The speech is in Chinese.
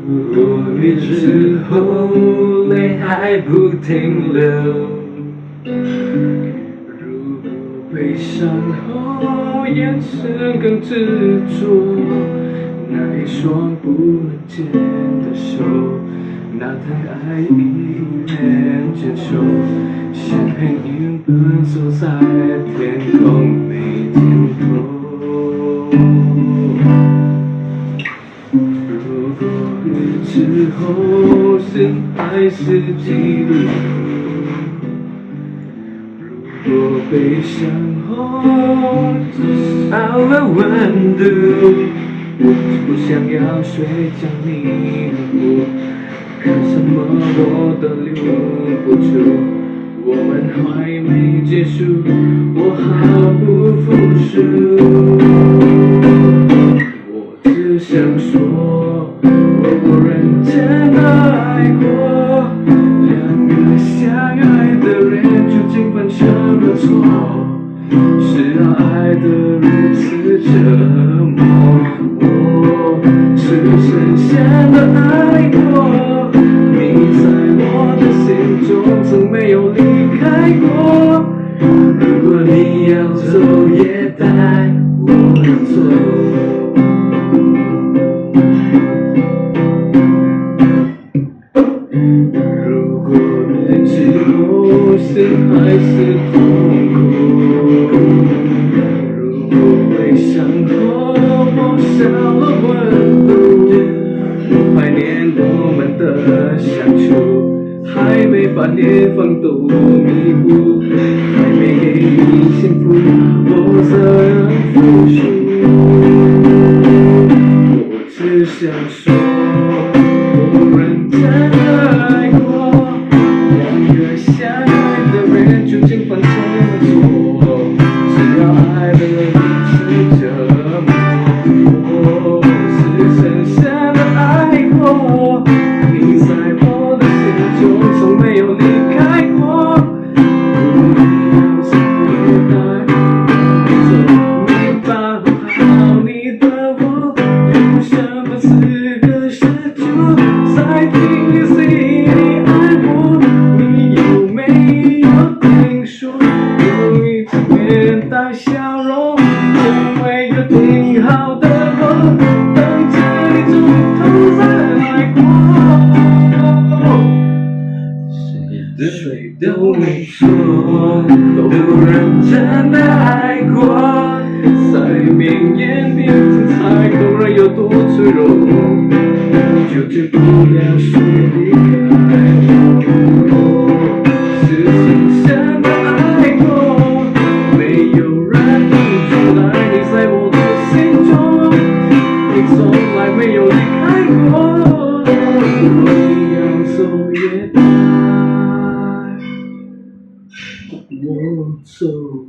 如果雨之后泪还不停流，如果悲伤后眼神更执着，那一双不能牵的手，那份爱依然坚守，像黑影奔走在天空没尽头。如果雨之后是还是记录，如果悲伤后只少了温度，不想要睡觉你的我，可什么我都留不住，我们还没结束，我毫不服输。我只想说，我认真的爱过，两个相爱的人究竟犯什么错？是要爱得如此折磨，我是深深的爱过，你在我的心中曾没有离开过，如果你要走也带我走。如果雨之后是还是痛苦，如果悲伤后我少了温度，我怀念我们的相处，还没把年放都弥补，还没给你幸福，我责任付出。我只想说，我认真的爱过，两个相爱的人究竟犯什么错？是要爱的如此折磨，我是深深的爱过，你在我的心中从没有离开过，如果你要走也带我走，你保护好你的我，有什么资格是就在听你心里爱我？你有没有听说有一次面带笑容，因为有挺好的我等着你从头再来过。谁都没错，都认真的爱过，在边缘变成彩虹人有多脆弱，就戒不了谁离开我，是深深的爱过，没有人听出来你在我的心中，你从来没有离开过，如果你要走也带我走。